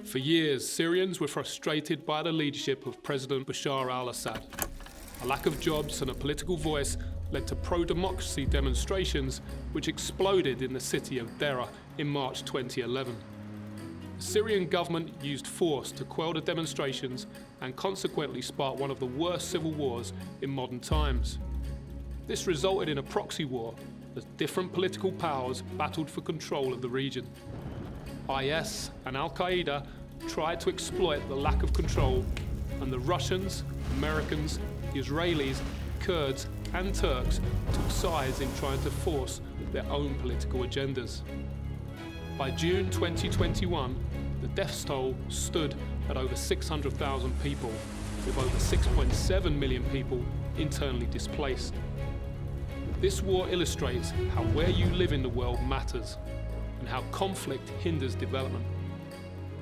For years, Syrians were frustrated by the leadership of President Bashar al-Assad. A lack of jobs and a political voice led to pro-democracy demonstrations which exploded in the city of Deraa in March 2011. The Syrian government used force to quell the demonstrations and consequently sparked one of the worst civil wars in modern times. This resulted in a proxy war as different political powers battled for control of the region. IS and Al-Qaeda tried to exploit the lack of control, and the Russians, Americans, Israelis, Kurds and Turks took sides in trying to force their own political agendas. By June 2021, the death toll stood at over 600,000 people, with over 6.7 million people internally displaced. This war illustrates how where you live in the world matters and how conflict hinders development.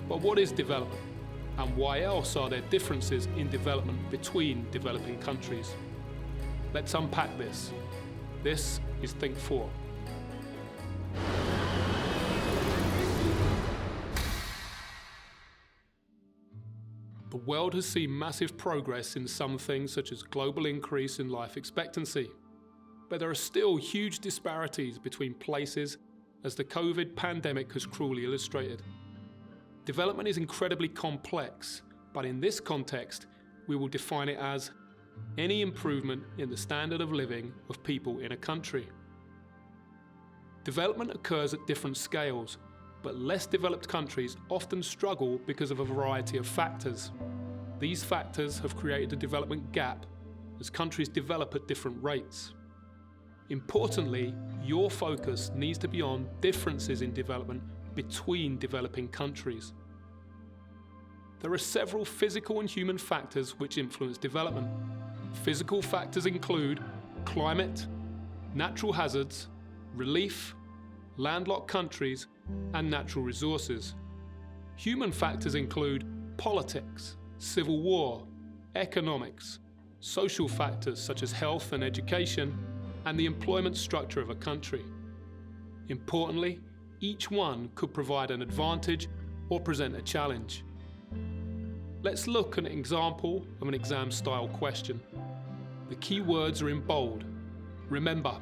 But what is development? And why else are there differences in development between developing countries? Let's unpack this. This is Think 4. The world has seen massive progress in some things, such as global increase in life expectancy. But there are still huge disparities between places, as the COVID pandemic has cruelly illustrated. Development is incredibly complex, but in this context, we will define it as any improvement in the standard of living of people in a country. Development occurs at different scales, but less developed countries often struggle because of a variety of factors. These factors have created a development gap as countries develop at different rates. Importantly, your focus needs to be on differences in development between developing countries. There are several physical and human factors which influence development. Physical factors include climate, natural hazards, relief, landlocked countries, and natural resources. Human factors include politics, civil war, economics, social factors such as health and education, and the employment structure of a country. Importantly, each one could provide an advantage or present a challenge. Let's look at an example of an exam-style question. The key words are in bold. Remember,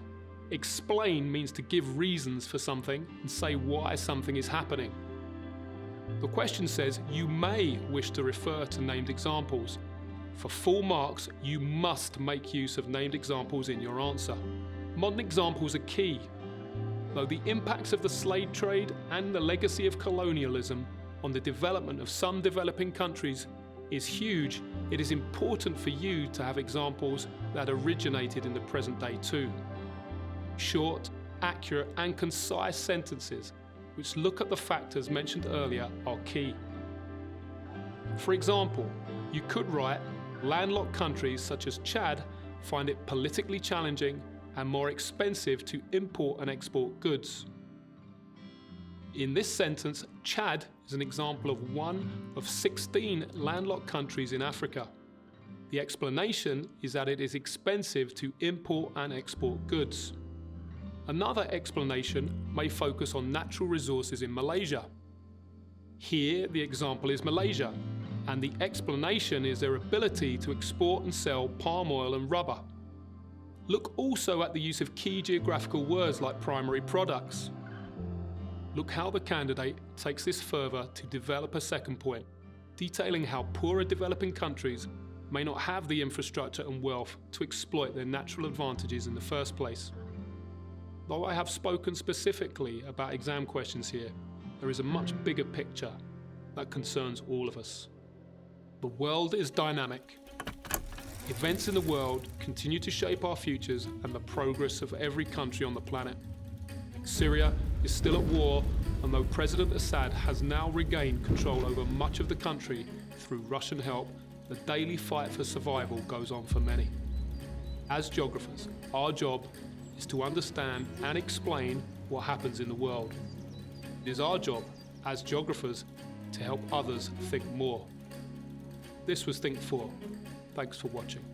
explain means to give reasons for something and say why something is happening. The question says you may wish to refer to named examples. For full marks, you must make use of named examples in your answer. Modern examples are key. Though the impacts of the slave trade and the legacy of colonialism on the development of some developing countries is huge, it is important for you to have examples that originated in the present day too. Short, accurate and concise sentences which look at the factors mentioned earlier are key. For example, you could write, landlocked countries such as Chad find it politically challenging and more expensive to import and export goods. In this sentence, Chad is an example of one of 16 landlocked countries in Africa. The explanation is that it is expensive to import and export goods. Another explanation may focus on natural resources in Malaysia. Here, the example is Malaysia, and the explanation is their ability to export and sell palm oil and rubber. Look also at the use of key geographical words like primary products. Look how the candidate takes this further to develop a second point, detailing how poorer developing countries may not have the infrastructure and wealth to exploit their natural advantages in the first place. Though I have spoken specifically about exam questions here, there is a much bigger picture that concerns all of us. The world is dynamic. Events in the world continue to shape our futures and the progress of every country on the planet. Syria is still at war, and though President Assad has now regained control over much of the country through Russian help, the daily fight for survival goes on for many. As geographers, our job is to understand and explain what happens in the world. It is our job as geographers to help others think more. This was Think 4. Thanks for watching.